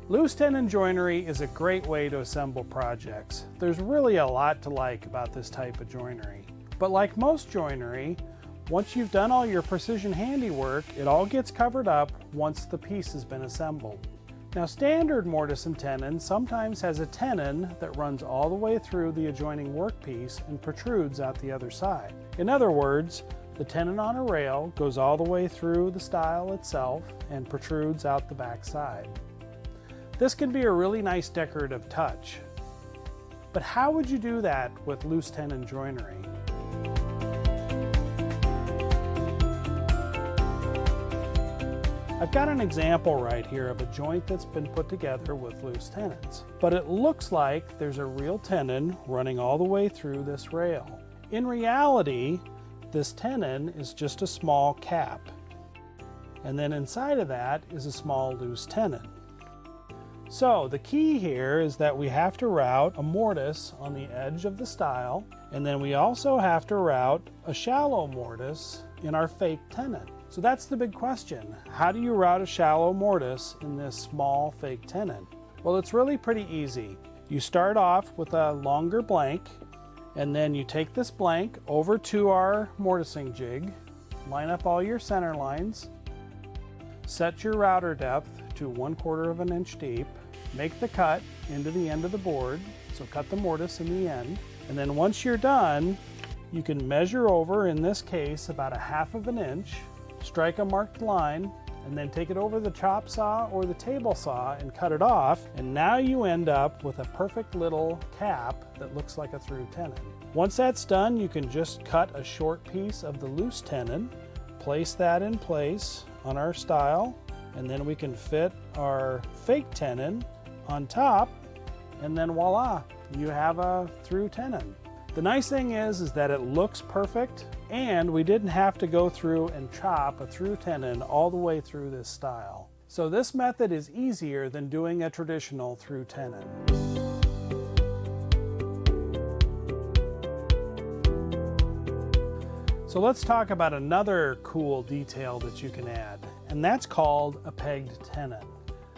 Loose tenon joinery is a great way to assemble projects. There's really a lot to like about this type of joinery. But like most joinery, once you've done all your precision handiwork, it all gets covered up once the piece has been assembled. Now, standard mortise and tenon sometimes has a tenon that runs all the way through the adjoining workpiece and protrudes out the other side. In other words, the tenon on a rail goes all the way through the stile itself and protrudes out the back side. This can be a really nice decorative touch. But how would you do that with loose tenon joinery? I've got an example right here of a joint that's been put together with loose tenons. But it looks like there's a real tenon running all the way through this rail. In reality, this tenon is just a small cap. And then inside of that is a small loose tenon. So the key here is that we have to route a mortise on the edge of the stile, and then we also have to route a shallow mortise in our fake tenon. So that's the big question. How do you route a shallow mortise in this small fake tenon? Well, it's really pretty easy. You start off with a longer blank, and then you take this blank over to our mortising jig, line up all your center lines, set your router depth to 1/4 of an inch deep, make the cut into the end of the board, so cut the mortise in the end, and then once you're done, you can measure over, in this case, about 1/2 of an inch, strike a marked line, and then take it over the chop saw or the table saw and cut it off, and now you end up with a perfect little cap that looks like a through tenon. Once that's done, you can just cut a short piece of the loose tenon, place that in place on our stile, and then we can fit our fake tenon on top, and then voila, you have a through tenon. The nice thing is that it looks perfect, and we didn't have to go through and chop a through tenon all the way through this style. So this method is easier than doing a traditional through tenon. So let's talk about another cool detail that you can add, and that's called a pegged tenon.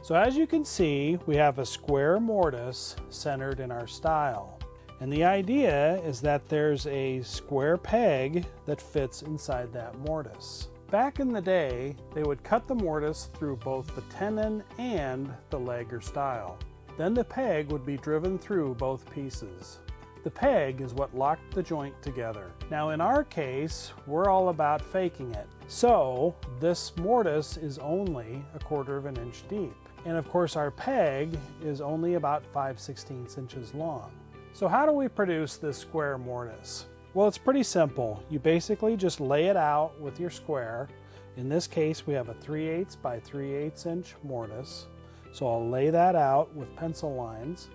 So as you can see, we have a square mortise centered in our stile. And the idea is that there's a square peg that fits inside that mortise. Back in the day, they would cut the mortise through both the tenon and the leg or stile. Then the peg would be driven through both pieces. The peg is what locked the joint together. Now in our case, we're all about faking it. So this mortise is only 1/4 of an inch deep. And of course our peg is only about 5/16 inches long. So how do we produce this square mortise? Well, it's pretty simple. You basically just lay it out with your square. In this case, we have a 3/8 by 3/8 inch mortise. So I'll lay that out with pencil lines.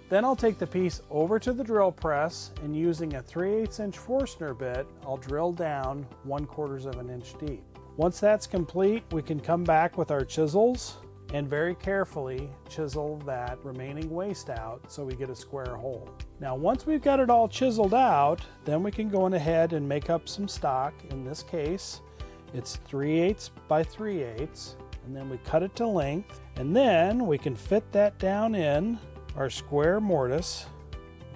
Then I'll take the piece over to the drill press, and using a 3/8 inch Forstner bit, I'll drill down 1/4 of an inch deep. Once that's complete, we can come back with our chisels and very carefully chisel that remaining waste out so we get a square hole. Now once we've got it all chiseled out, then we can go on ahead and make up some stock. In this case, it's 3/8 by 3/8, and then we cut it to length, and then we can fit that down in our square mortise.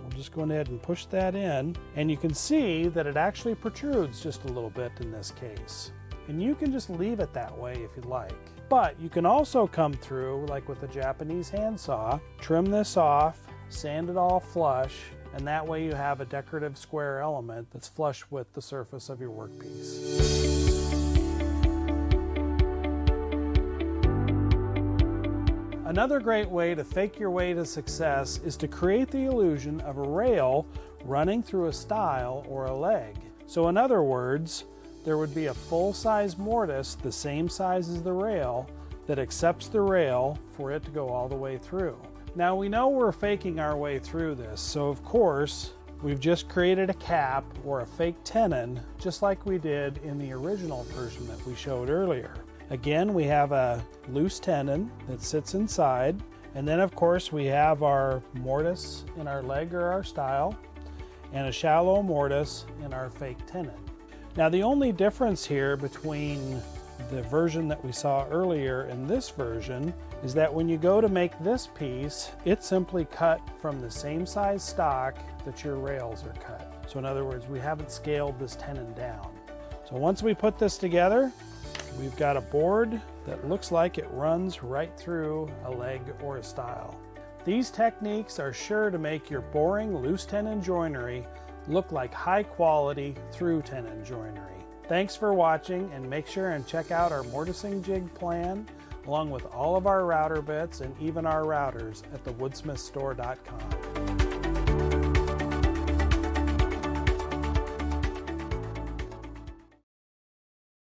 We'll just go ahead and push that in, and you can see that it actually protrudes just a little bit in this case. And you can just leave it that way if you like. But you can also come through, like with a Japanese handsaw, trim this off, sand it all flush, and that way you have a decorative square element that's flush with the surface of your workpiece. Another great way to fake your way to success is to create the illusion of a rail running through a stile or a leg. So in other words, there would be a full-size mortise the same size as the rail that accepts the rail for it to go all the way through. Now we know we're faking our way through this, so of course we've just created a cap or a fake tenon just like we did in the original version that we showed earlier. Again, we have a loose tenon that sits inside, and then of course we have our mortise in our leg or our stile, and a shallow mortise in our fake tenon. Now the only difference here between the version that we saw earlier in this version is that when you go to make this piece, it's simply cut from the same size stock that your rails are cut. So in other words, we haven't scaled this tenon down. So once we put this together, we've got a board that looks like it runs right through a leg or a stile. These techniques are sure to make your boring loose tenon joinery look like high quality through tenon joinery. Thanks for watching, and make sure and check out our mortising jig plan along with all of our router bits and even our routers at thewoodsmithstore.com.